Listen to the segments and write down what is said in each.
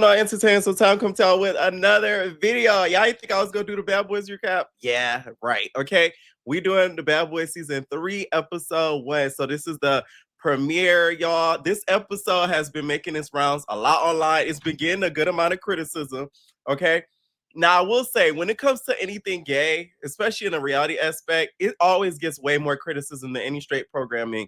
going on, entertainment? So time come tell with another video. Y'all ain't think I was gonna do the Bad Boys recap? Yeah, right. Okay, we doing the Bad Boys season 3, episode 1. So this is the premiere, y'all. This episode has been making its rounds a lot online. It's been getting a good amount of criticism. Okay. Now I will say, when it comes to anything gay, especially in a reality aspect, it always gets way more criticism than any straight programming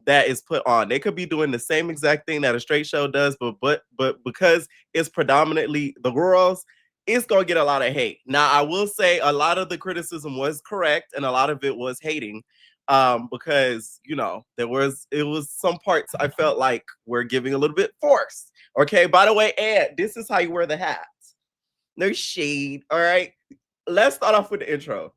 that is put on. They could be doing the same exact thing that a straight show does, but because it's predominantly the girls, it's gonna get a lot of hate. Now, I will say a lot of the criticism was correct, and a lot of it was hating, because it was some parts I felt like were giving a little bit forced. Okay, by the way, Ed, this is how you wear the hat. No shade. All right, let's start off with the intro.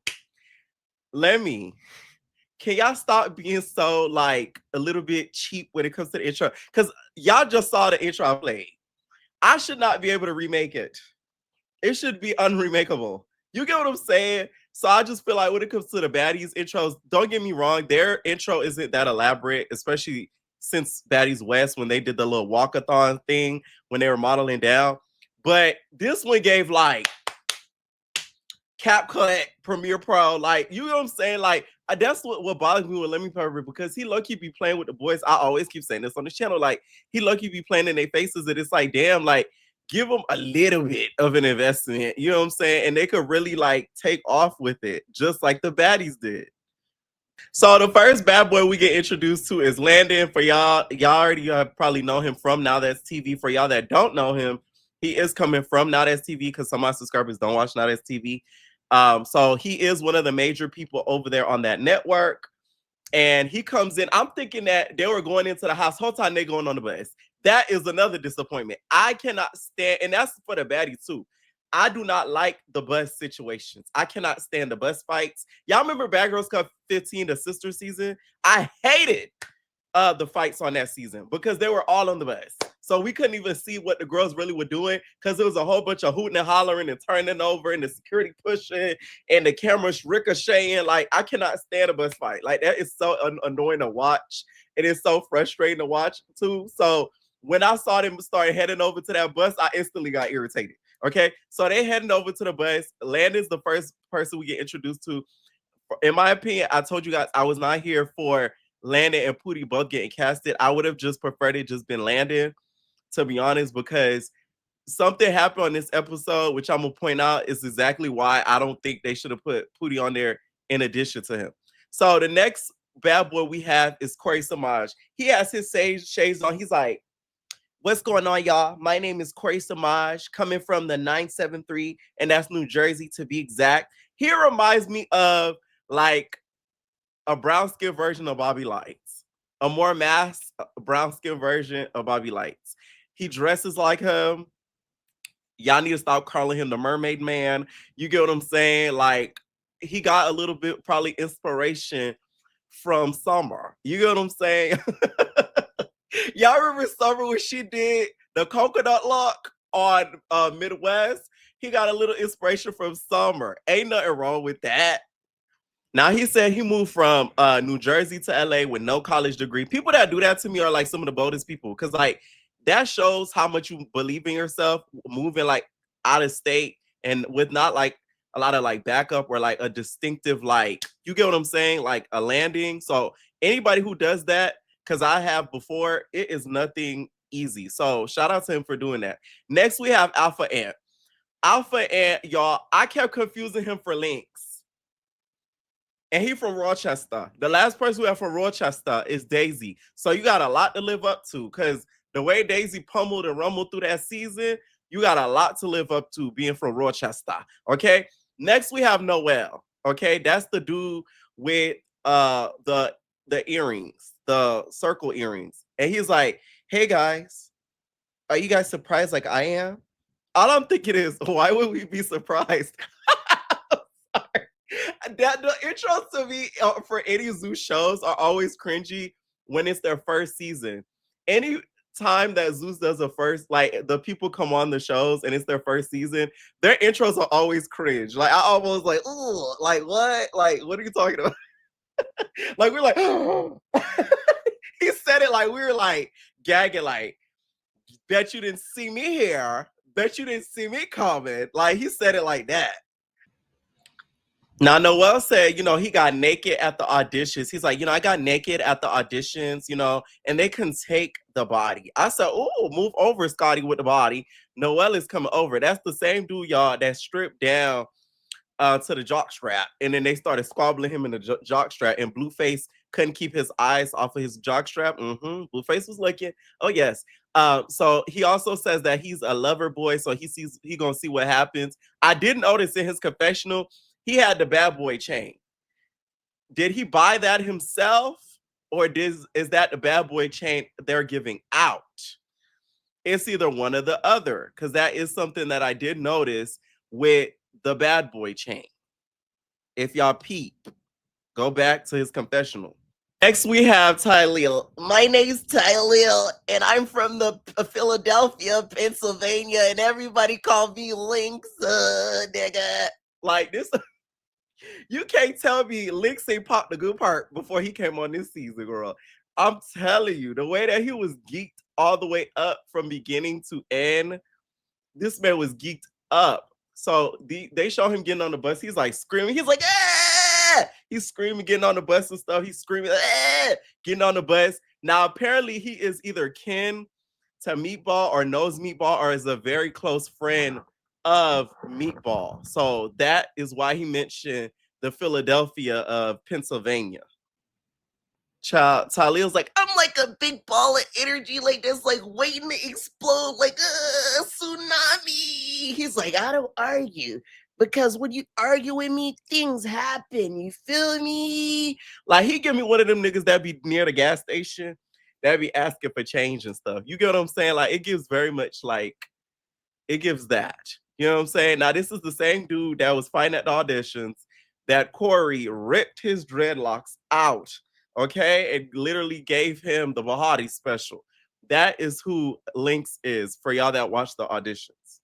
Can y'all stop being so like a little bit cheap when it comes to the intro? Because y'all just saw the intro I played. I should not be able to remake it. It should be unremakeable. You get what I'm saying? So I just feel like when it comes to the baddies intros, don't get me wrong, their intro isn't that elaborate, especially since Baddies West when they did the little walkathon thing when they were modeling down. But this one gave like CapCut, Premiere Pro, like, you know what I'm saying? Like, that's what bothers me with Lemmy Pepper, because he low-key be playing with the boys. I always keep saying this on the channel. Like, he low-key be playing in their faces, and it's like, damn, like, give them a little bit of an investment. You know what I'm saying? And they could really, like, take off with it, just like the baddies did. So the first bad boy we get introduced to is Landon. For y'all already probably know him from Now That's TV. For y'all that don't know him, he is coming from Now That's TV, because some of my subscribers don't watch Now That's TV. So he is one of the major people over there on that network. And he comes in. I'm thinking that they were going into the house. Whole time they going on the bus. That is another disappointment. I cannot stand, and that's for the baddie too. I do not like the bus situations. I cannot stand the bus fights. Y'all remember Bad Girls Club 15, the sister season? I hated the fights on that season because they were all on the bus. So we couldn't even see what the girls really were doing, because there was a whole bunch of hooting and hollering and turning over and the security pushing and the cameras ricocheting. Like, I cannot stand a bus fight. Like, that is so annoying to watch. It is so frustrating to watch too. So when I saw them start heading over to that bus, I instantly got irritated. Okay, so they heading over to the bus. Landon's the first person we get introduced to. In my opinion, I told you guys I was not here for Landon and Pootie both getting casted. I would have just preferred it just been Landon, to be honest, because something happened on this episode, which I'm gonna point out is exactly why I don't think they should have put Pootie on there in addition to him. So the next bad boy we have is Corey Samaj. He has his shades on. He's like, "What's going on, y'all? My name is Corey Samaj, coming from the 973, and that's New Jersey to be exact." He reminds me of like a brown skin version of Bobby Lights, a more masked brown skin version of Bobby Lights. He dresses like him. Y'all need to stop calling him the Mermaid Man. You get what I'm saying? Like, he got a little bit probably inspiration from Summer. You get what I'm saying? Y'all remember Summer when she did the coconut look on Midwest? He got a little inspiration from Summer. Ain't nothing wrong with that. Now, he said he moved from New Jersey to LA with no college degree. People that do that to me are like some of the boldest people, because like that shows how much you believe in yourself, moving like out of state and with not like a lot of like backup or like a distinctive, like, you get what I'm saying, like a landing. So anybody who does that, because I have before, it is nothing easy. So shout out to him for doing that. Next, we have Alpha Ant. Alpha Ant, y'all, I kept confusing him for Lynx. And he from Rochester. The last person we have from Rochester is Daisy. So you got a lot to live up to, because the way Daisy pummeled and rumbled through that season, you got a lot to live up to being from Rochester. Okay. Next we have Noel. Okay, that's the dude with the earrings, the circle earrings. And he's like, "Hey guys, are you guys surprised like I am?" All I'm thinking is, why would we be surprised? That the intros to me for any Zeus shows are always cringy when it's their first season. Any time that Zeus does a first, like the people come on the shows and it's their first season, their intros are always cringe. Like, I almost like, ooh, like what? Like, what are you talking about? Like, we're like, he said it like we were like gagging, like, bet you didn't see me here. Bet you didn't see me coming. Like, he said it like that. Now, Noel said, he got naked at the auditions. He's like, I got naked at the auditions, and they couldn't take the body. I said, oh, move over, Scotty, with the body. Noel is coming over. That's the same dude, y'all, that stripped down to the jock strap, and then they started squabbling him in the jock strap, and Blueface couldn't keep his eyes off of his jock strap. Blueface was looking. Oh yes. So he also says that he's a lover boy, so he gonna see what happens. I did notice in his confessional he had the bad boy chain. Did he buy that himself, or is that the bad boy chain they're giving out? It's either one or the other, because that is something that I did notice with the bad boy chain. If y'all peep, go back to his confessional. Next, we have Tylil. My name's Tylil, and I'm from the Philadelphia, Pennsylvania, and everybody call me Lynx, nigga. Like this, you can't tell me Lynx ain't popped the good part before he came on this season, girl. I'm telling you, the way that he was geeked all the way up from beginning to end, this man was geeked up. So they show him getting on the bus. He's like screaming. He's like, ah! He's screaming, getting on the bus and stuff. He's screaming, ah! Getting on the bus. Now, apparently, he is either kin to Meatball or knows Meatball or is a very close friend of Meatball. So that is why he mentioned the Philadelphia of Pennsylvania. Child, Talil's like, I'm like a big ball of energy, like that's like waiting to explode, like a tsunami. He's like, I don't argue because when you argue with me, things happen. You feel me? Like he give me one of them niggas that be near the gas station that be asking for change and stuff. You get what I'm saying? Like it gives very much like it gives that. You know what I'm saying? Now this is the same dude that was fighting at the auditions that Corey ripped his dreadlocks out. Okay, and literally gave him the Bahati special. That is who Lynx is for y'all that watch the auditions.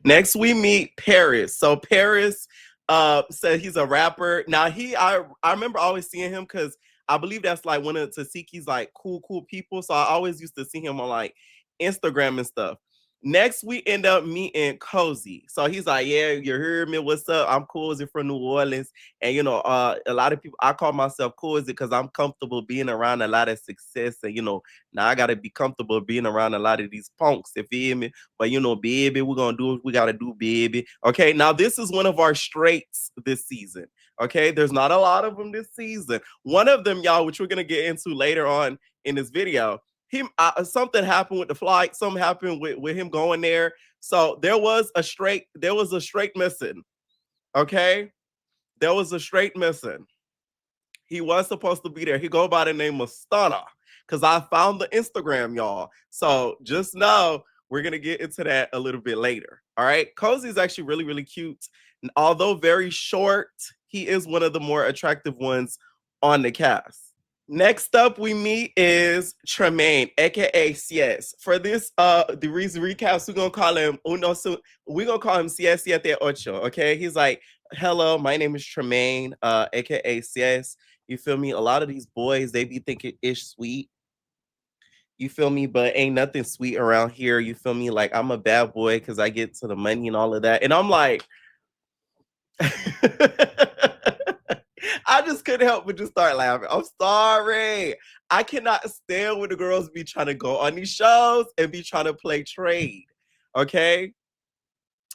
Next, we meet Paris. So Paris said he's a rapper. Now I remember always seeing him because I believe that's like one of Tasiki's like cool people. So I always used to see him on like Instagram and stuff. Next, we end up meeting Cozy. So he's like, yeah, you heard me. What's up? I'm Cozy from New Orleans. And, a lot of people, I call myself Cozy because I'm comfortable being around a lot of success. And, now I got to be comfortable being around a lot of these punks, you feel me? But, baby, we're going to do what we got to do, baby. Okay, now this is one of our straights this season. Okay, there's not a lot of them this season. One of them, y'all, which we're going to get into later on in this video, something happened with the flight. Something happened with him going there. So there was a straight missing. Okay, there was a straight missing. He was supposed to be there. He go by the name of Stunner because I found the Instagram, y'all. So just know we're gonna get into that a little bit later. All right, Cozy is actually really, really cute. And although very short, he is one of the more attractive ones on the cast. Next up we meet is Tremaine, aka CS. For this the reason recaps, we're gonna call him we're gonna call him CS Siete Ocho. Okay, he's like, hello, my name is Tremaine, aka CS. You feel me? A lot of these boys, they be thinking ish sweet. You feel me? But ain't nothing sweet around here. You feel me? Like I'm a bad boy because I get to the money and all of that. And I'm like, I just couldn't help but just start laughing. I'm sorry. I cannot stand when the girls be trying to go on these shows and be trying to play trade. Okay?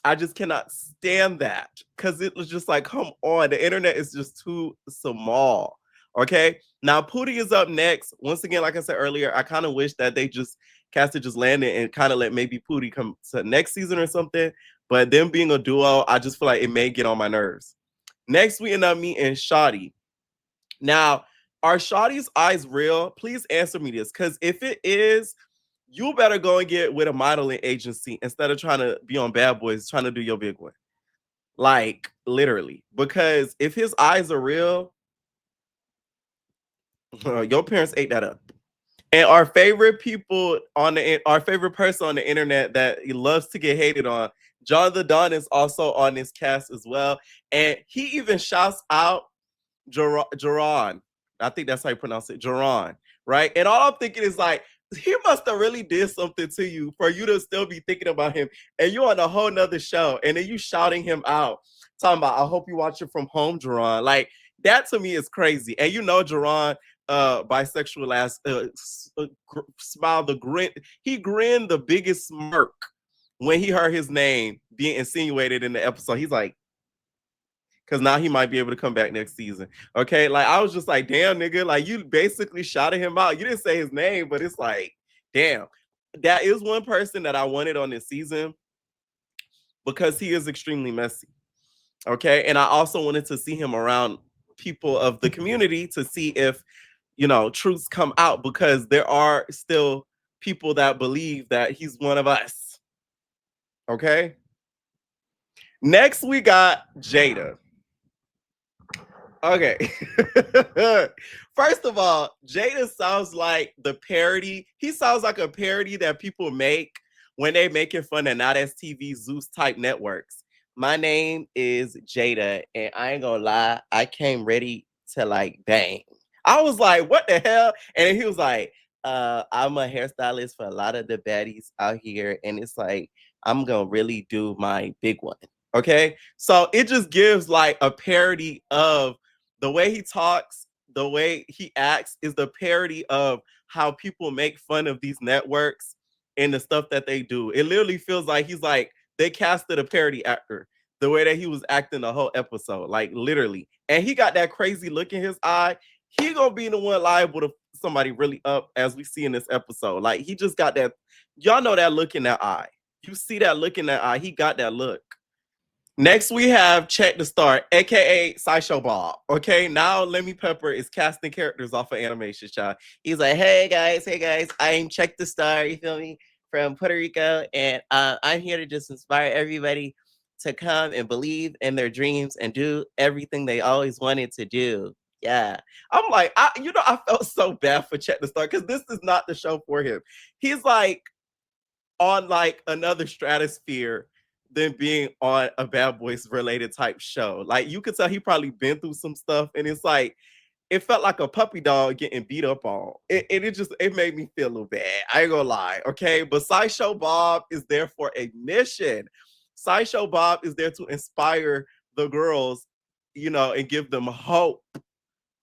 I just cannot stand that because it was just like, come on. The internet is just too small. Okay? Now, Pootie is up next. Once again, like I said earlier, I kind of wish that they just casted just landed and kind of let maybe Pootie come to next season or something. But them being a duo, I just feel like it may get on my nerves. Next, we end up meeting Shotty. Now, are Shotty's eyes real? Please answer me this, because if it is, you better go and get with a modeling agency instead of trying to be on Bad Boys, trying to do your big one. Like, literally. Because if his eyes are real, your parents ate that up. And our favorite our favorite person on the internet that loves to get hated on, John the Don is also on this cast as well. And he even shouts out Jerron. I think that's how you pronounce it, Jerron, right? And all I'm thinking is like, he must have really did something to you for you to still be thinking about him. And you on a whole nother show, and then you shouting him out, talking about, I hope you watch it from home, Jerron. Like, that to me is crazy. And you know, Jerron, bisexual ass, smiled the grin. He grinned the biggest smirk when he heard his name being insinuated in the episode. He's like, because now he might be able to come back next season. Okay. Like, I was just like, damn, nigga. Like, you basically shouted him out. You didn't say his name, but it's like, damn. That is one person that I wanted on this season because he is extremely messy. Okay. And I also wanted to see him around people of the community to see if, truths come out, because there are still people that believe that he's one of us. Okay. Next, we got Jada. Okay. First of all, Jada sounds like the parody. He sounds like a parody that people make when they making fun of Not As TV Zeus type networks. My name is Jada, and I ain't gonna lie, I came ready to like bang. I was like, what the hell? And then he was like, I'm a hairstylist for a lot of the baddies out here, and it's like, I'm gonna really do my big one. Okay. So it just gives like a parody of the way he talks, the way he acts is the parody of how people make fun of these networks and the stuff that they do. It literally feels like he's like, they casted a parody actor the way that he was acting the whole episode, like literally. And he got that crazy look in his eye. He gonna be the one liable to somebody really up, as we see in this episode. Like, he just got that, y'all know that look in that eye. You see that look in that eye. He got that look. Next, we have Check the Start, aka Sideshow Bob. Okay, now Lemmy Pepper is casting characters off of animation, child. He's like, hey guys, I'm Check the Star, you feel me, from Puerto Rico, and I'm here to just inspire everybody to come and believe in their dreams and do everything they always wanted to do. Yeah, I'm like, I felt so bad for Check the Start because this is not the show for him. He's like on like another stratosphere than being on a Bad Boys related type show. Like, you could tell he probably been through some stuff, and it's like it felt like a puppy dog getting beat up on. It made me feel a little bad. I ain't gonna lie, okay? But Sideshow Bob is there for a mission. Sideshow Bob is there to inspire the girls, and give them hope.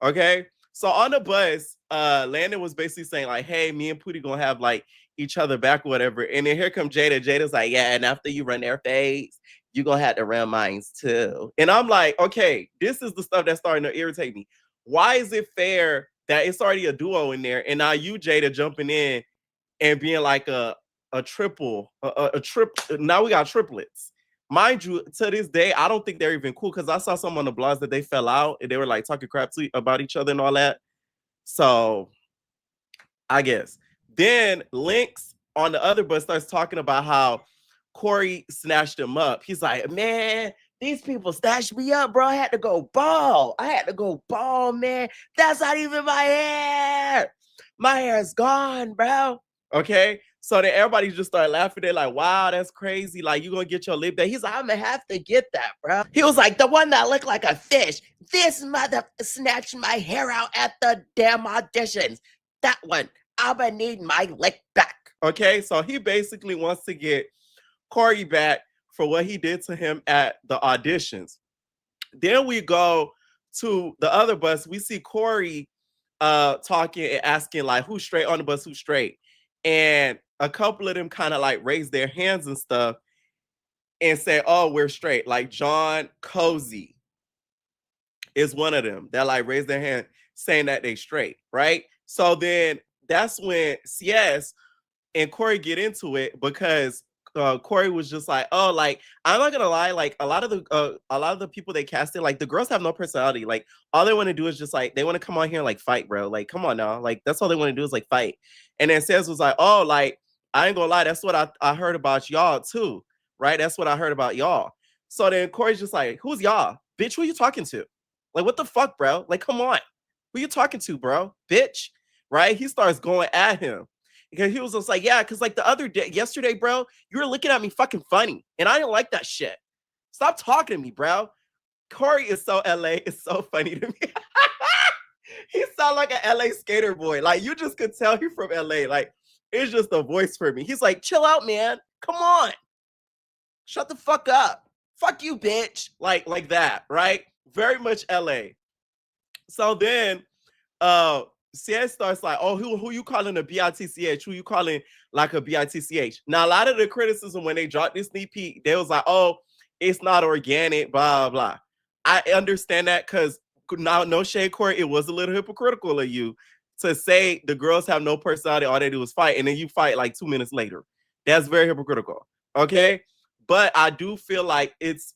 Okay. So on the bus, Landon was basically saying, like, hey, me and Pootie gonna have like each other back or whatever. And then here comes Jada. Jada's like, yeah, and after you run their face, you gonna have to run mine too. And I'm like, okay, this is the stuff that's starting to irritate me. Why is it fair that it's already a duo in there, and now you, Jada, jumping in and being like a triple, a trip. Now we got triplets. Mind you, to this day, I don't think they're even cool, because I saw some on the blogs that they fell out and they were like talking crap about each other and all that. So I guess. Then Lynx on the other bus starts talking about how Corey snatched him up. He's like, man, these people snatched me up, bro. I had to go ball. Man. That's not even my hair. My hair is gone, bro. Okay. So then everybody just started laughing. They're like, wow, that's crazy. Like, you gonna get your lip back. He's like, I'm gonna have to get that, bro. He was like, the one that looked like a fish. This mother snatched my hair out at the damn auditions. That one. I'm gonna need my lick back. Okay. So he basically wants to get Corey back for what he did to him at the auditions. Then we go to the other bus. We see Corey talking and asking, like, who's straight on the bus, who's straight. And a couple of them kind of like raise their hands and stuff and say, oh, we're straight. Like John Cozy is one of them that like raised their hand saying that they straight, right? So then that's when CS and Corey get into it, because Corey was just like, oh, like, I'm not gonna lie, like a lot of the people they casted, like the girls have no personality. Like, all they want to do is just like, they want to come on here and like fight, bro. Like, come on now, like that's all they want to do is like fight. And then Says was like, oh, like, I ain't gonna lie, that's what I heard about y'all too, right? That's what I heard about y'all. So then Corey's just like, who's y'all, bitch? Who you talking to? Like, what the fuck, bro? Like, come on, who you talking to, bro? Bitch, right? He starts going at him. Because he was just like, yeah, because like the other day, yesterday, bro, you were looking at me fucking funny. And I didn't like that shit. Stop talking to me, bro. Corey is so LA. It's so funny to me. He sound like an LA skater boy. Like, you just could tell he's from LA. Like, It's just a voice for me. He's like, chill out, man. Come on. Shut the fuck up. Fuck you, bitch. Like that, right? Very much LA. So then CS starts like, oh, who you calling a BITCH? Who you calling like a BITCH? Now, a lot of the criticism when they dropped this sneak peek, they was like, oh, it's not organic, blah, blah. I understand that because now, no shade, Corey, it was a little hypocritical of you to say the girls have no personality, all they do is fight, and then you fight like 2 minutes later. That's very hypocritical. Okay. But I do feel like it's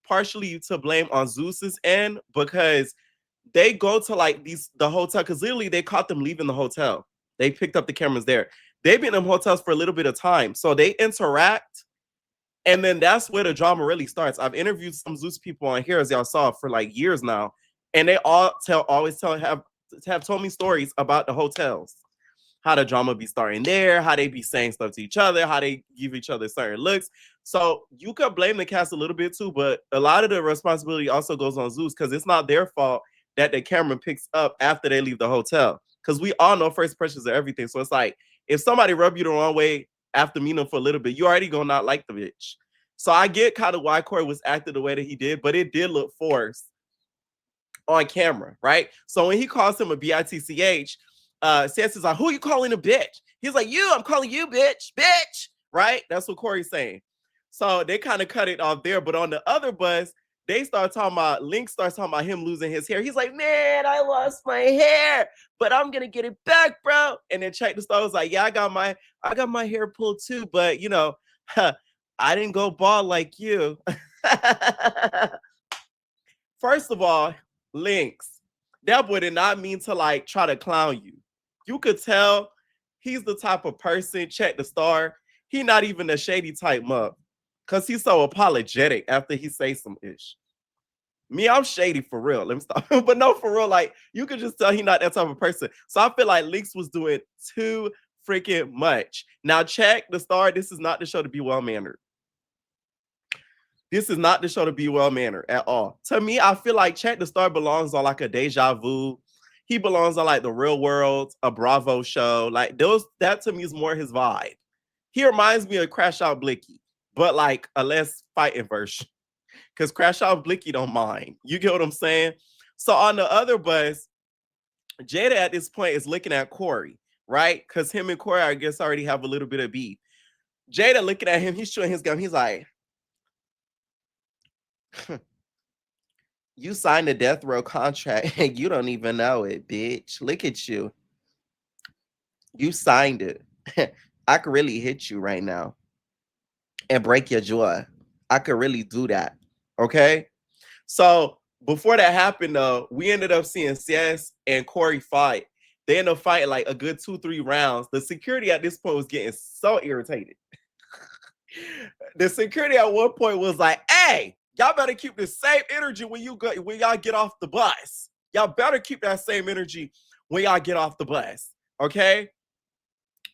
partially to blame on Zeus's end because they go to like the hotel because literally they caught them leaving the hotel. They picked up the cameras there. They've been in hotels for a little bit of time. So they interact. And then that's where the drama really starts. I've interviewed some Zeus people on here, as y'all saw, for like years now. And they have told me stories about the hotels. How the drama be starting there, how they be saying stuff to each other, how they give each other certain looks. So you could blame the cast a little bit too, but a lot of the responsibility also goes on Zeus because it's not their fault that the camera picks up after they leave the hotel. Because we all know first impressions are everything. So it's like, if somebody rub you the wrong way after meeting them for a little bit, you already gonna not like the bitch. So I get kind of why Corey was acting the way that he did, but it did look forced on camera, right? So when he calls him a BITCH, CS is like, who you calling a bitch? He's like, you, I'm calling you bitch, right? That's what Corey's saying. So they kind of cut it off there. But on the other bus, they start talking about, Link starts talking about him losing his hair. He's like, man, I lost my hair, but I'm gonna get it back, bro. And then Check the Star was like, yeah, I got my hair pulled too, but you know, I didn't go bald like you. First of all, Lynx, that boy did not mean to like try to clown you. You could tell he's the type of person, Check the Star, he not even a shady type mug. Cause he's so apologetic after he says some ish. Me, I'm shady for real. Let me stop. But no, for real, like you could just tell he's not that type of person. So I feel like Lynx was doing too freaking much. Now, Check the Star, this is not the show to be well-mannered. This is not the show to be well-mannered at all. To me, I feel like Check the Star belongs on like a Deja Vu. He belongs on like The Real World, a Bravo show. Like that to me is more his vibe. He reminds me of Crash Out Blicky, but like a less fighting version. Because Crash Out Blicky don't mind. You get what I'm saying? So on the other bus, Jada at this point is looking at Corey, right? Because him and Corey, I guess, already have a little bit of beef. Jada looking at him, he's showing his gun. He's like, you signed a death row contract and you don't even know it, bitch. Look at you. You signed it. I could really hit you right now and break your jaw. I could really do that. Okay? So before that happened, though, we ended up seeing CS and Corey fight. They ended up fighting like a good 2-3 rounds. The security at this point was getting so irritated. The security at one point was like, hey, y'all better keep the same energy when y'all get off the bus. Y'all better keep that same energy when y'all get off the bus. Okay?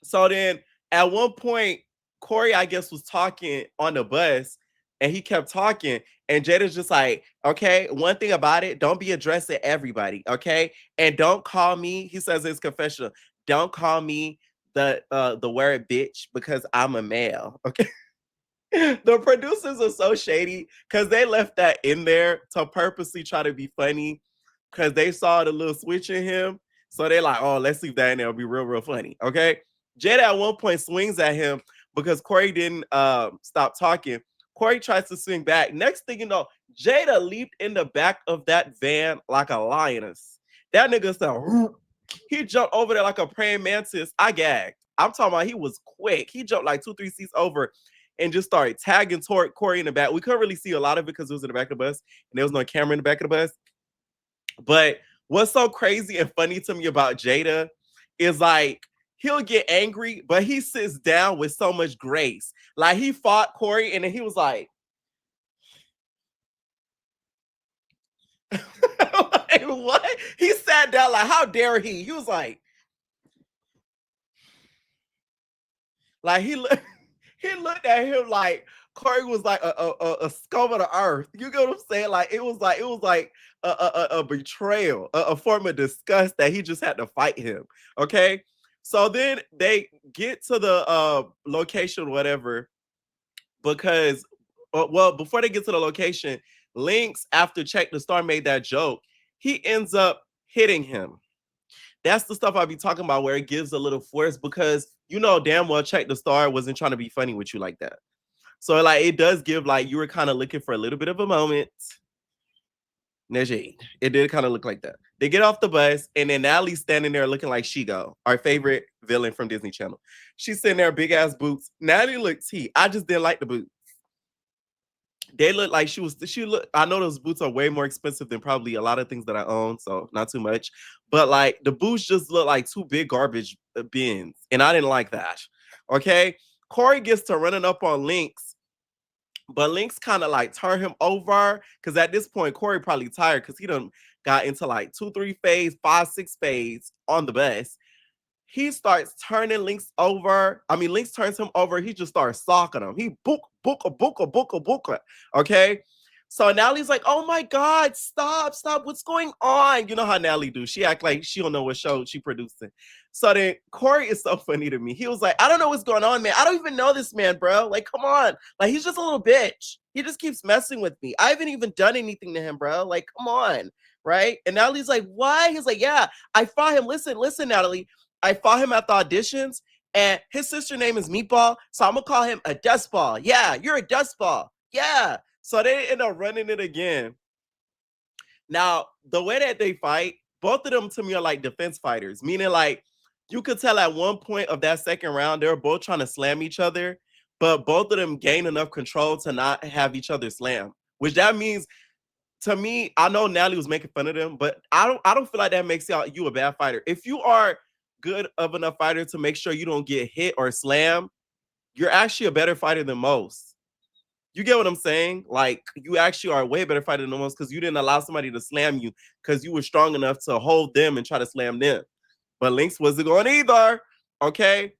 So then at one point, Corey, I guess, was talking on the bus and he kept talking. And Jada's just like, okay, one thing about it, don't be addressing everybody, okay? And don't call me, he says in his confessional, don't call me the word bitch because I'm a male, okay? The producers are so shady because they left that in there to purposely try to be funny because they saw the little switch in him. So they're like, oh, let's leave that in there. It'll be real, real funny, okay? Jada at one point swings at him because Corey didn't stop talking. Corey tries to swing back. Next thing you know, Jada leaped in the back of that van like a lioness. That nigga said, he jumped over there like a praying mantis. I gagged. I'm talking about he was quick. He jumped like 2-3 seats over and just started tagging toward Corey in the back. We couldn't really see a lot of it because it was in the back of the bus and there was no camera in the back of the bus. But what's so crazy and funny to me about Jada is like, he'll get angry, but he sits down with so much grace. Like he fought Corey and then he was like, like what? He sat down like, how dare he? He was like he looked at him like Corey was like a scum of the earth. You get what I'm saying? Like it was like a betrayal, a form of disgust that he just had to fight him. Okay. So then they get to the location, whatever, because well, before they get to the location, Lynx, after Check the Star made that joke, he ends up hitting him. That's the stuff I be talking about where it gives a little force because you know damn well Check the Star wasn't trying to be funny with you like that. So like it does give like you were kind of looking for a little bit of a moment. Najee. It did kind of look like that. They get off the bus, and then Natalie's standing there looking like Shigo, our favorite villain from Disney Channel. She's sitting there, big ass boots. Natalie looked T. I just didn't like the boots. They look like she look. I know those boots are way more expensive than probably a lot of things that I own, so not too much. But like the boots just look like two big garbage bins, and I didn't like that. Okay, Corey gets to running up on Lynx, but Lynx kind of like turn him over because at this point Corey probably tired because he done got into like 2-3 phase, 5-6 phase on the bus. He starts turning Lynx over. I mean, Lynx turns him over. He just starts stalking him. He booka. Okay. So Natalie's like, oh my God, stop. What's going on? You know how Natalie do. She act like she don't know what show she producing. So then Corey is so funny to me. He was like, I don't know what's going on, man. I don't even know this man, bro. Like, come on. Like, he's just a little bitch. He just keeps messing with me. I haven't even done anything to him, bro. Like, come on. Right. And Natalie's like, why? He's like, yeah, I fought him. Listen, Natalie. I fought him at the auditions, and his sister name is Meatball, so I'm gonna call him a dustball. Yeah, you're a dustball. Yeah. So they end up running it again. Now, the way that they fight, both of them to me are like defense fighters, meaning like you could tell at one point of that second round, they were both trying to slam each other, but both of them gain enough control to not have each other slam, which that means to me, I know Natalie was making fun of them, but I don't feel like that makes you a bad fighter. If you are good of enough fighter to make sure you don't get hit or slam, you're actually a better fighter than most. You get what I'm saying? Like you actually are a way better fighter than most because you didn't allow somebody to slam you because you were strong enough to hold them and try to slam them. But Lynx wasn't going either. Okay.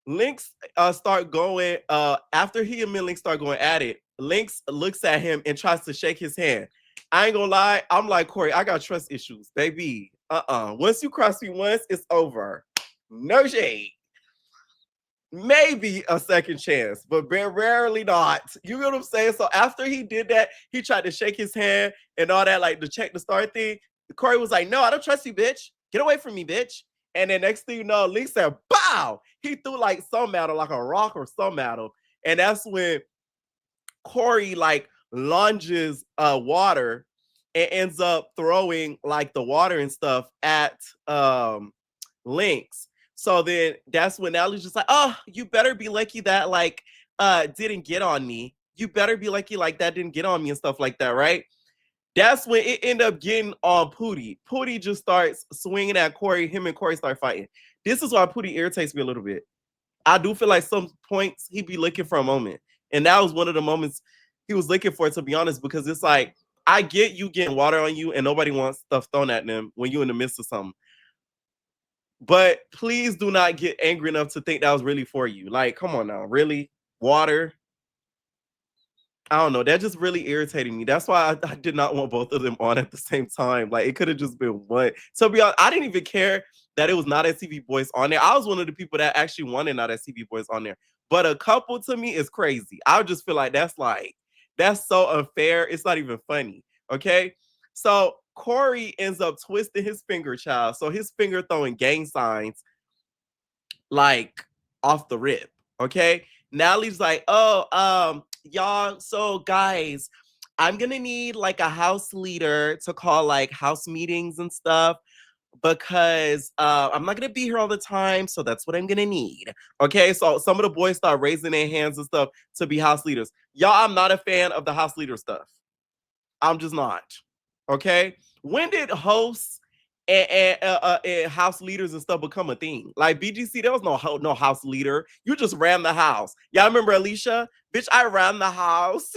Lynx start going after he and Lynx start going at it. Lynx looks at him and tries to shake his hand. I ain't gonna lie, I'm like Corey, I got trust issues, baby. Once you cross me once, it's over. No shade. Maybe a second chance, but very rarely not. You know what I'm saying? So after he did that, he tried to shake his hand and all that, like to check the star thing. Corey was like, no, I don't trust you, bitch. Get away from me, bitch. And then next thing you know, Lee said, bow. He threw like some metal, like a rock or some metal. And that's when Corey like lunges water and ends up throwing like the water and stuff at Lynx. So then that's when Natalie's just like, oh, you better be lucky that like didn't get on me. You better be lucky like that didn't get on me and stuff like that, right? That's when it ended up getting on Pootie. Pootie just starts swinging at Corey. Him and Corey start fighting. This is why Pootie irritates me a little bit. I do feel like some points he'd be looking for a moment. And that was one of the moments he was looking for, to be honest, because it's like, I get you getting water on you and nobody wants stuff thrown at them when you're in the midst of something. But please do not get angry enough to think that was really for you. Like, come on now, really? Water? I don't know. That just really irritated me. That's why I did not want both of them on at the same time. Like, it could have just been one. So, be honest, I didn't even care that it was not SCV Boys on there. I was one of the people that actually wanted not SCV Boys on there. But a couple to me is crazy. I just feel like that's so unfair. It's not even funny. Okay. So Corey ends up twisting his finger, child. So his finger throwing gang signs like off the rip. Okay. Natalie's like, oh, y'all, so guys, I'm gonna need like a house leader to call like house meetings and stuff because I'm not gonna be here all the time, so that's what I'm gonna need. Okay, so some of the boys start raising their hands and stuff to be house leaders. Y'all, I'm not a fan of the house leader stuff. I'm just not. Okay, when did hosts and house leaders and stuff become a thing? Like BGC, there was no house leader. You just ran the house. Y'all remember Alicia? Bitch, I ran the house.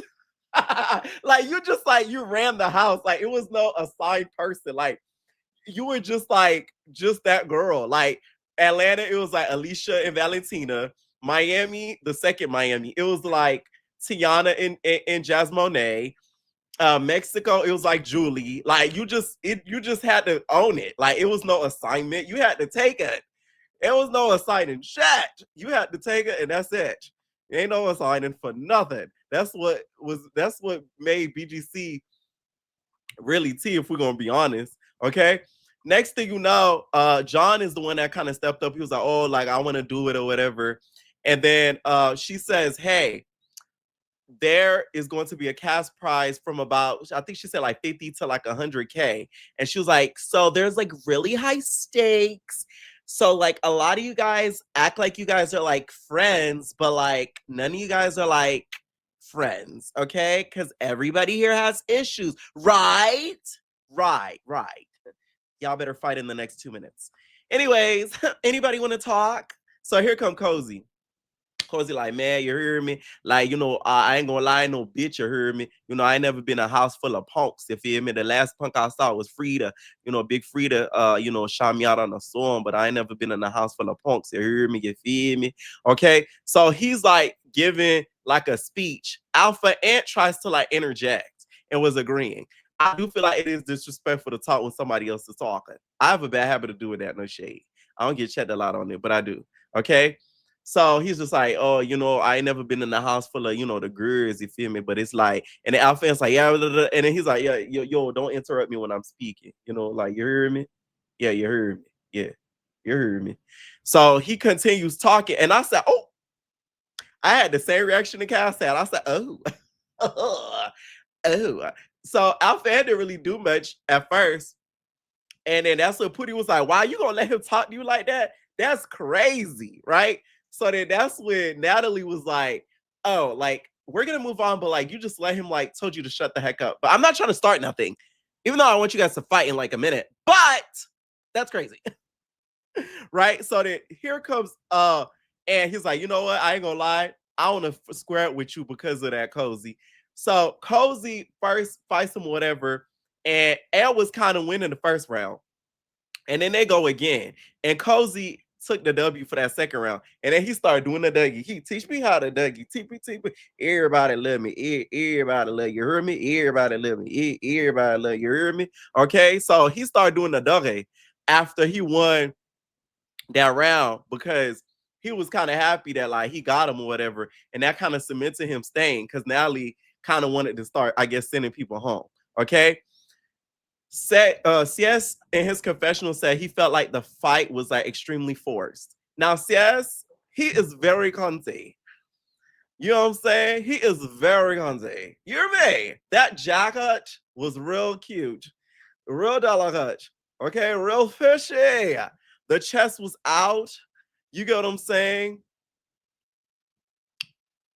Like you ran the house. Like it was no assigned person. Like you were just that girl. Like Atlanta, it was like Alicia and Valentina. Miami, the second Miami, it was like Tiana and Jasmine. Mexico, it was like Julie. Like you just had to own it. Like it was no assignment. You had to take it. It was no assigning chat. You had to take it and that's it. Ain't no assigning for nothing. That's what made BGC really tea, if we're gonna be honest. Okay. Next thing you know, John is the one that kind of stepped up. He was like, oh, like I want to do it or whatever. And then she says, hey, there is going to be a cash prize from about, I think she said like 50 to like 100K. And she was like, so there's like really high stakes. So like a lot of you guys act like you guys are like friends, but like none of you guys are like friends, okay? Because everybody here has issues, right? Right. Y'all better fight in the next 2 minutes. Anyways, anybody want to talk? So here come Cozy. Cozy like, man, you hear me? Like, I ain't gonna lie, no bitch, you heard me? I ain't never been in a house full of punks, you feel me? The last punk I saw was Frida, Big Frida, shot me out on a storm, but I ain't never been in a house full of punks, you hear me? You feel me? Okay, so he's like giving like a speech. Alpha Ant tries to like interject and was agreeing. I do feel like it is disrespectful to talk when somebody else is talking. I have a bad habit of doing that, no shade. I don't get checked a lot on it, but I do. Okay. So he's just like, oh, I ain't never been in a house full of, the girls, you feel me? But it's like, and the Alpha's like, yeah, blah, blah, and then he's like, yeah, yo, don't interrupt me when I'm speaking. Like, you heard me? Yeah, you heard me. Yeah, you heard me. So he continues talking, and I said, oh, I had the same reaction to Cass had. I said, oh, oh. So Alpha didn't really do much at first. And then that's when Pootie was like, why you gonna let him talk to you like that? That's crazy, right? So then that's when Natalie was like, oh, like, we're gonna move on, but like you just let him like told you to shut the heck up. But I'm not trying to start nothing, even though I want you guys to fight in like a minute. But that's crazy. Right? So then here comes and he's like, you know what? I ain't gonna lie, I want to square it with you because of that, Cozy. So Cozy first fights him, whatever, and Elle was kind of winning the first round. And then they go again. And Cozy took the W for that second round. And then he started doing the Dougie. He teach me how to Dougie. Teach me. Everybody love me. Everybody love you. Heard me? Everybody love me. Everybody love you. Heard me? Okay. So he started doing the Dougie after he won that round because he was kind of happy that like he got him or whatever. And that kind of cemented him staying because Natalie kind of wanted to start, I guess, sending people home. Okay. CS in his confessional said he felt like the fight was like extremely forced. Now, CS, he is very cunty. You know what I'm saying? He is very cunty. You hear me? That jacket was real cute. Real delicate. Okay, real fishy. The chest was out. You get what I'm saying?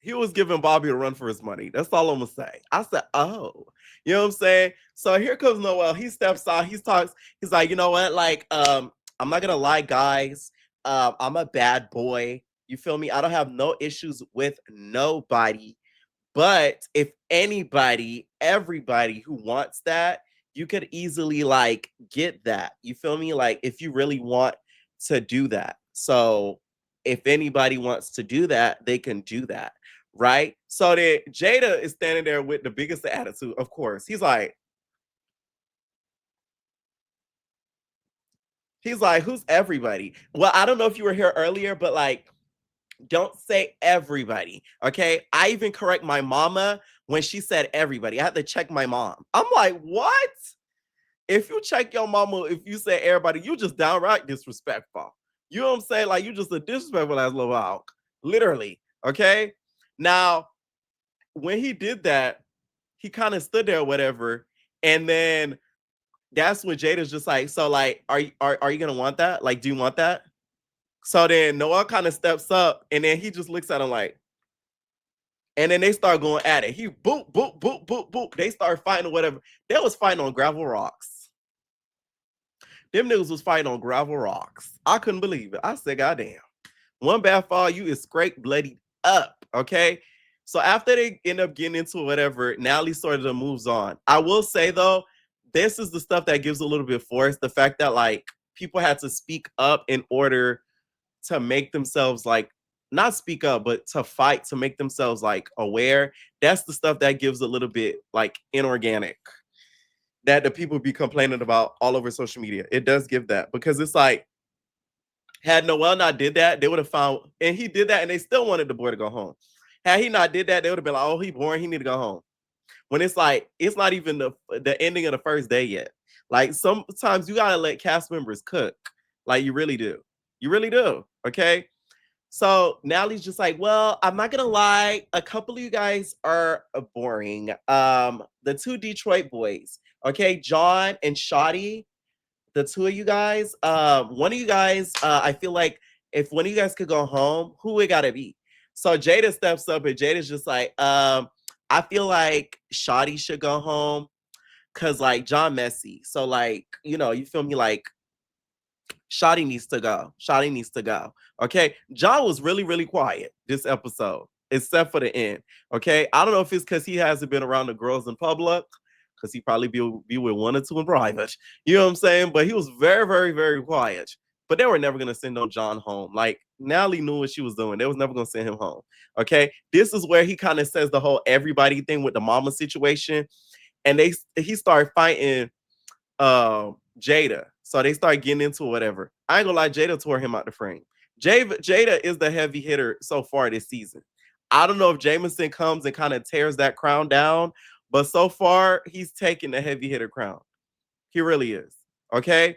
He was giving Bobby a run for his money. That's all I'm gonna say. I said, oh, you know what I'm saying? So here comes Noel. He steps out, he talks, he's like, you know what? Like, I'm not gonna lie, guys. I'm a bad boy. You feel me? I don't have no issues with nobody. But if anybody, everybody who wants that, you could easily like get that. You feel me? Like if you really want to do that. So if anybody wants to do that, they can do that. Right. So then Jada is standing there with the biggest attitude, of course. He's like, who's everybody? Well, I don't know if you were here earlier, but like, don't say everybody. Okay. I even correct my mama when she said everybody. I had to check my mom. I'm like, what? If you check your mama, if you say everybody, you just downright disrespectful. You know what I'm saying? Like you just a disrespectful ass little hawk. Literally. Okay. Now, when he did that, he kind of stood there or whatever. And then that's when Jada's just like, so like, are you gonna want that? Like, do you want that? So then Noah kind of steps up and then he just looks at him like, and then they start going at it. He boop, boop, boop, boop, boop. They start fighting or whatever. They was fighting on gravel rocks. Them niggas was fighting on gravel rocks. I couldn't believe it. I said, goddamn. One bad fall, you is scraped bloody up. Okay. So after they end up getting into whatever, Natalie sort of moves on. I will say though, this is the stuff that gives a little bit force. The fact that like people had to speak up in order to make themselves like not speak up, but to fight to make themselves like aware. That's the stuff that gives a little bit like inorganic that the people be complaining about all over social media. It does give that because it's like Had Noel not did that, they would have found, and he did that, and they still wanted the boy to go home. Had he not did that, they would have been like, "Oh, he boring. He need to go home." When it's like it's not even the ending of the first day yet. Like sometimes you gotta let cast members cook. Like you really do. You really do. Okay. So Natalie's just like, well, I'm not gonna lie, a couple of you guys are boring. The two Detroit boys, okay, John and Shotty, the two of you guys, one of you guys, I feel like if one of you guys could go home, who it gotta be? So Jada steps up and Jada's just like, I feel like Shotty should go home because like John messy. So like, you feel me? Like Shotty needs to go. Shotty needs to go. Okay. John was really, really quiet this episode, except for the end. Okay. I don't know if it's because he hasn't been around the girls in public, because he probably be with one or two in private. You know what I'm saying? But he was very, very, very quiet. But they were never gonna send no John home. Like Natalie knew what she was doing. They was never gonna send him home. Okay. This is where he kind of says the whole everybody thing with the mama situation. And he started fighting Jada. So they start getting into whatever. I ain't gonna lie, Jada tore him out the frame. Jada is the heavy hitter so far this season. I don't know if Jameson comes and kind of tears that crown down, but so far he's taking the heavy hitter crown. He really is. Okay.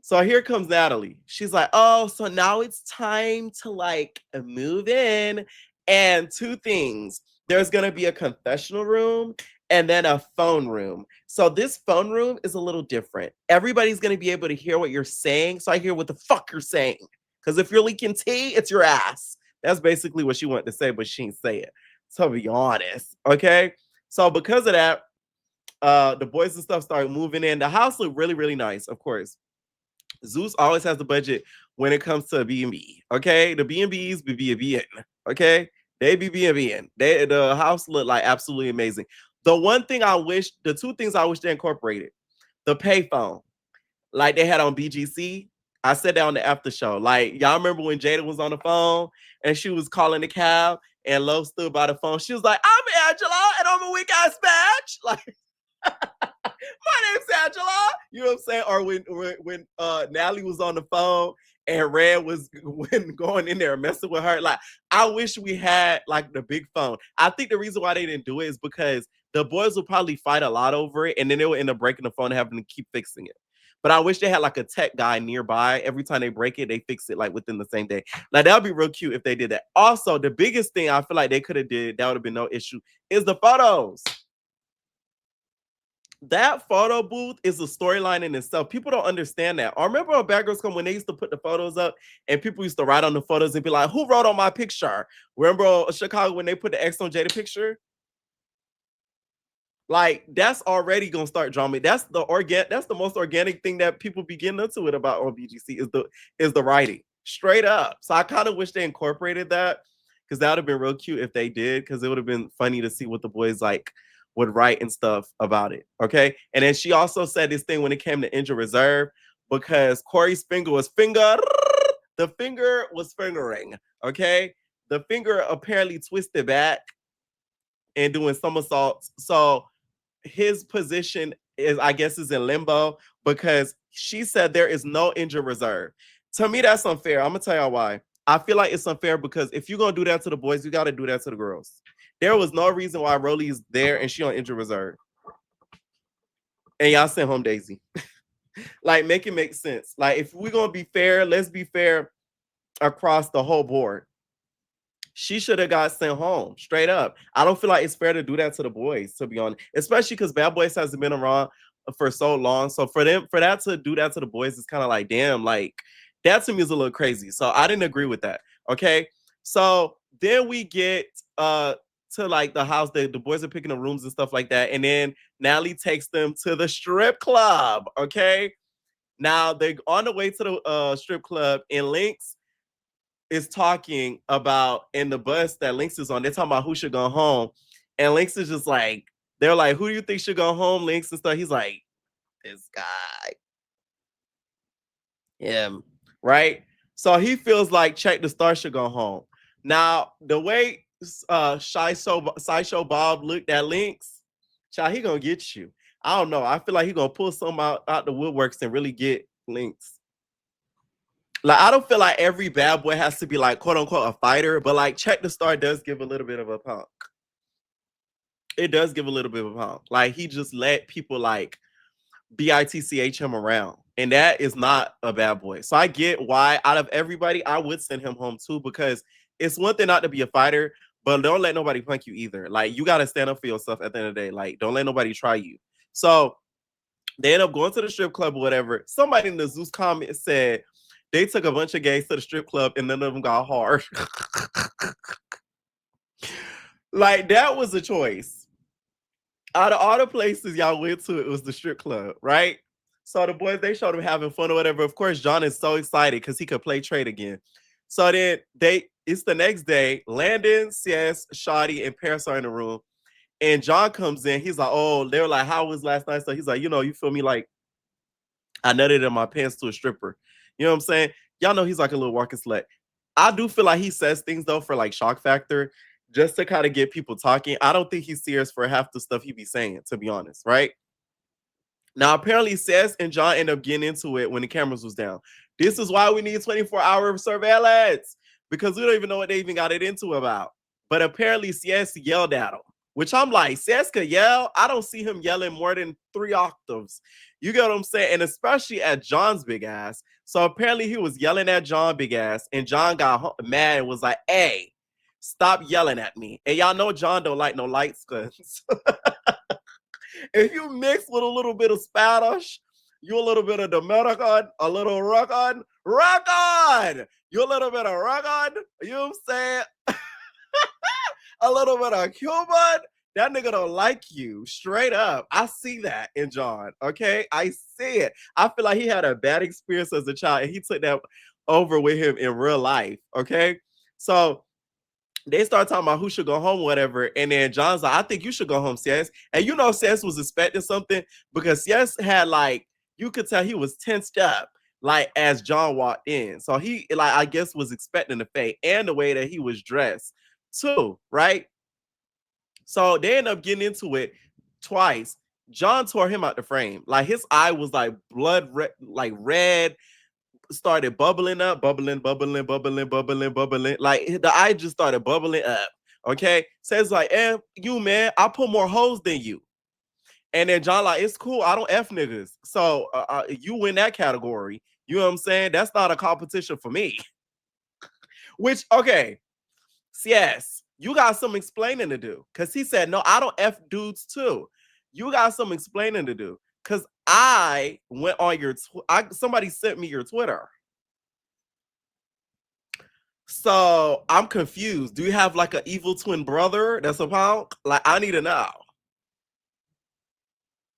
So here comes Natalie. She's like, oh, so now it's time to like move in. And two things. There's gonna be a confessional room and then a phone room. So this phone room is a little different. Everybody's gonna be able to hear what you're saying. So I hear what the fuck you're saying. Because if you're leaking tea, it's your ass. That's basically what she wanted to say, but she didn't say it. To be honest. Okay. So because of that, the boys and stuff started moving in. The house looked really, really nice, of course. Zeus always has the budget when it comes to B&B. Okay, the B&Bs be B&B. Okay, they be B&B. The house looked like absolutely amazing. The two things I wish they incorporated, the payphone, like they had on BGC. I said that on the after show. Like y'all remember when Jada was on the phone and she was calling the cab and Lo stood by the phone. She was like, "I'm Angela and I'm a weak ass bitch." Like my name's Angela. You know what I'm saying? Or when Natalie was on the phone and Red was when going in there messing with her. Like, I wish we had like the big phone. I think the reason why they didn't do it is because the boys would probably fight a lot over it, and then they would end up breaking the phone and having to keep fixing it. But I wish they had like a tech guy nearby. Every time they break it, they fix it like within the same day. Like that would be real cute if they did that. Also, the biggest thing I feel like they could have did that would have been no issue is the photos. That photo booth is a storyline in itself. People don't understand that. I remember on Bad Girls Come when they used to put the photos up and people used to write on the photos and be like, who wrote on my picture? Remember Chicago when they put the X on Jada picture? Like that's already gonna start drama. That's the most organic thing that people be getting into it about on BGC is the writing. Straight up. So I kind of wish they incorporated that because that would have been real cute if they did, because it would have been funny to see what the boys like would write and stuff about it. Okay. And then she also said this thing when it came to injured reserve, because Corey's finger was the finger was fingering. Okay. The finger apparently twisted back and doing somersaults. So his position is, I guess, is in limbo because she said there is no injured reserve. To me, that's unfair. I'm gonna tell y'all why. I feel like it's unfair because if you're gonna do that to the boys, you gotta do that to the girls. There was no reason why Rolly is there and she on injured reserve. And y'all sent home Daisy. Like, make it make sense. Like, if we're gonna be fair, let's be fair across the whole board. She should have got sent home straight up. I don't feel like it's fair to do that to the boys, to be honest, especially because Bad Boys hasn't been around for so long. So for that to do that to the boys is kind of like, damn, like that to me is a little crazy. So I didn't agree with that. Okay. So then we get to like the house that the boys are picking the rooms and stuff like that. And then Natalie takes them to the strip club. Okay. Now they're on the way to the strip club, and Lynx is talking about in the bus that Lynx is on. They're talking about who should go home. And Lynx is just like, they're like, who do you think should go home, Lynx and stuff? He's like, this guy. Him. Right? So he feels like Check the Star should go home. Now, the way Sideshow Bob looked at Lynx, child, he gonna get you. I don't know. I feel like he gonna pull some out the woodworks and really get Lynx. Like, I don't feel like every bad boy has to be like quote unquote a fighter, but like Check the Star does give a little bit of a punk. It does give a little bit of a punk. Like he just let people like bitch him around. And that is not a bad boy. So I get why out of everybody, I would send him home too, because it's one thing not to be a fighter, but don't let nobody punk you either. Like you gotta stand up for yourself at the end of the day. Like, don't let nobody try you. So they end up going to the strip club or whatever. Somebody in the Zeus comment said they took a bunch of gays to the strip club and none of them got hard. Like that was a choice. Out of all the places y'all went to, it was the strip club, right? So the boys, they showed him having fun or whatever. Of course, John is so excited because he could play trade again. So then it's the next day. Landon, CS, Shotty, and Paris are in the room. And John comes in. He's like, oh, they were like, how was last night? So he's like, you feel me? Like, I nutted in my pants to a stripper. You know what I'm saying? Y'all know he's like a little walking slut. I do feel like he says things though for like shock factor, just to kind of get people talking. I don't think he's serious for half the stuff he be saying, to be honest, right? Now, apparently, Seth and John end up getting into it when the cameras was down. This is why we need 24-hour surveillance, because we don't even know what they even got it into about. But apparently, Seth yelled at him, which I'm like, Seth could yell. I don't see him yelling more than 3 octaves. You get what I'm saying? And especially at John's big ass. So apparently, he was yelling at John big ass, and John got mad and was like, hey, stop yelling at me. And y'all know John don't like no light skins. If you mix with a little bit of Spanish, you a little bit of Dominican, a little Russian, you a little bit of Russian, you know what I'm saying? A little bit of Cuban, that nigga don't like you, straight up. I see that in John, okay? I see it. I feel like he had a bad experience as a child, and he took that over with him in real life, okay? So they start talking about who should go home, whatever. And then John's like, I think you should go home, Cess. And you know, Cess was expecting something because Cess had like, you could tell he was tensed up, like as John walked in. So he, like, I guess was expecting the fate and the way that he was dressed too, right? So they end up getting into it twice. John tore him out the frame. Like his eye was like blood red, like red, started bubbling up, bubbling. Like the eye just started bubbling up. Okay. Says like, you man, I put more hoes than you. And then John like, it's cool. I don't F niggas. So you win that category. You know what I'm saying? That's not a competition for me. Which, okay. Yes, you got some explaining to do. Cause he said, no, I don't F dudes too. You got some explaining to do. Cause I went on your somebody sent me your Twitter. So I'm confused. Do you have like an evil twin brother that's a punk? Like, I need to know.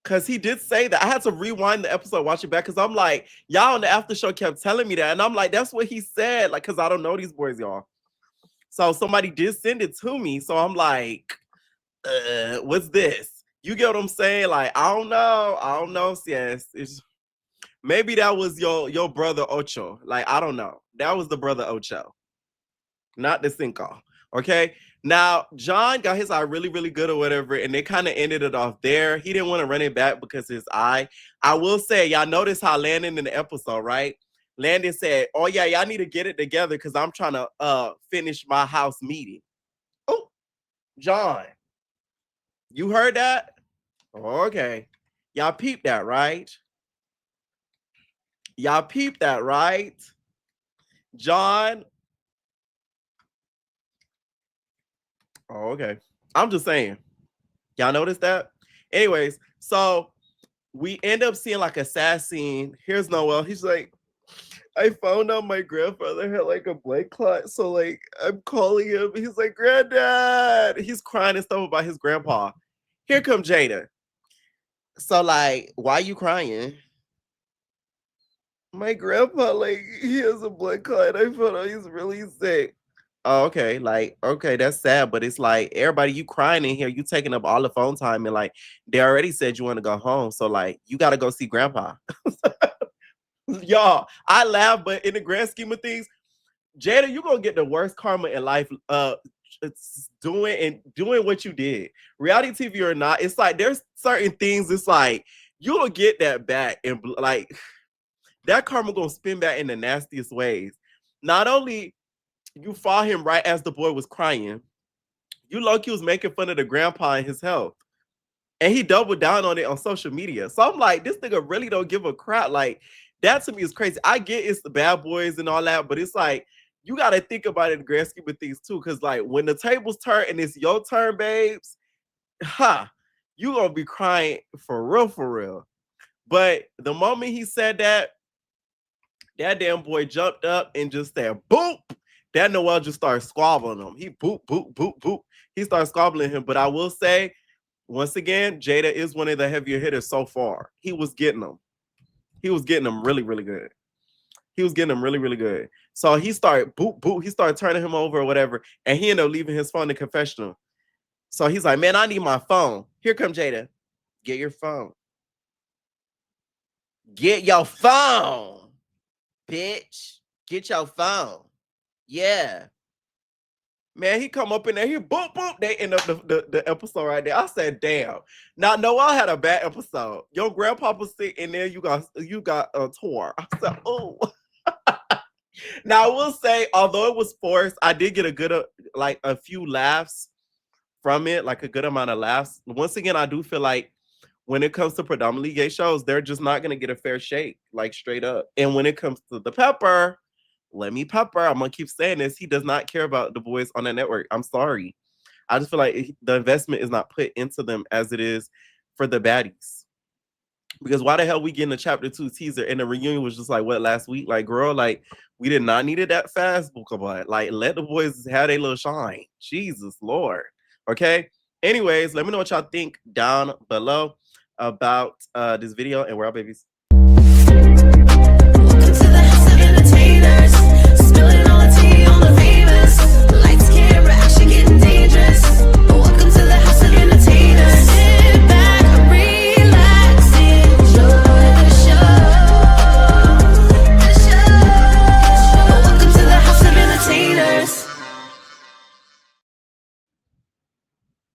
Cause he did say that. I had to rewind the episode, watch it back, because I'm like, y'all on the after show kept telling me that. And I'm like, that's what he said. Like, cause I don't know these boys, y'all. So somebody did send it to me. So I'm like, what's this? You get what I'm saying? Like, I don't know. Yes. Maybe that was your brother Ocho. Like, I don't know. That was the brother Ocho, not the Cinco. Okay. Now, John got his eye really, really good or whatever, and they kind of ended it off there. He didn't want to run it back because his eye. I will say, y'all notice how Landon in the episode, right? Landon said, oh, yeah, y'all need to get it together because I'm trying to finish my house meeting. Oh, John, you heard that? Okay. Y'all peeped that, right? Y'all peeped that, right? John. Oh, okay. I'm just saying. Y'all notice that? Anyways, so we end up seeing like a sad scene. Here's Noel. He's like, I found out my grandfather had like a blood clot. So like I'm calling him. He's like, Granddad. He's crying and stuff about his grandpa. Here come Jada. So like, why are you crying? My grandpa, like, he has a blood clot. I found out he's really sick. Oh, okay. Like, okay, that's sad, but it's like everybody, you crying in here, you taking up all the phone time, and like they already said you want to go home. So like you gotta go see grandpa. Y'all, I laugh, but in the grand scheme of things, Jada, you gonna get the worst karma in life. It's doing what you did. Reality TV or not, it's like there's certain things. It's like you'll get that back, and like that karma gonna spin back in the nastiest ways. Not only you fought him right as the boy was crying, you low-key was making fun of the grandpa and his health. And he doubled down on it on social media. So I'm like, this nigga really don't give a crap. Like, that to me is crazy. I get it's the bad boys and all that, but it's like, you got to think about it in the grand scheme of things too. Because, like, when the tables turn and it's your turn, babes, you going to be crying for real, for real. But the moment he said that damn boy jumped up and just said, boop. That Noel just started squabbling him. He boop, boop, boop, boop. He started squabbling him. But I will say, once again, Jada is one of the heavier hitters so far. He was getting them. He was getting them really, really good. He was getting them really, really good. So he started boop, boop. He started turning him over or whatever. And he ended up leaving his phone in the confessional. So he's like, man, I need my phone. Here come Jada. Get your phone. Get your phone, bitch. Get your phone. Yeah. Man, he come up in there, he boop, boop. They end up the episode right there. I said, damn. Now, Noel had a bad episode. Your grandpa was sick, and then you got a tour. I said, oh. Now, I will say, although it was forced, I did get a good, like, a few laughs from it, like a good amount of laughs. Once again, I do feel like when it comes to predominantly gay shows, they're just not going to get a fair shake, like, straight up. And when it comes to the Pepper, Lemmy Pepper, I'm gonna keep saying this. He does not care about the boys on that network. I'm sorry. I just feel like the investment is not put into them as it is for the baddies. Because why the hell we getting a chapter 2 teaser and the reunion was just like what last week? Like, girl, like we did not need it that fast, but like let the boys have their little shine. Jesus Lord. Okay. Anyways, let me know what y'all think down below about this video, and we're out, babies. Spilling all the tea on the famous. Lights, camera, action getting dangerous.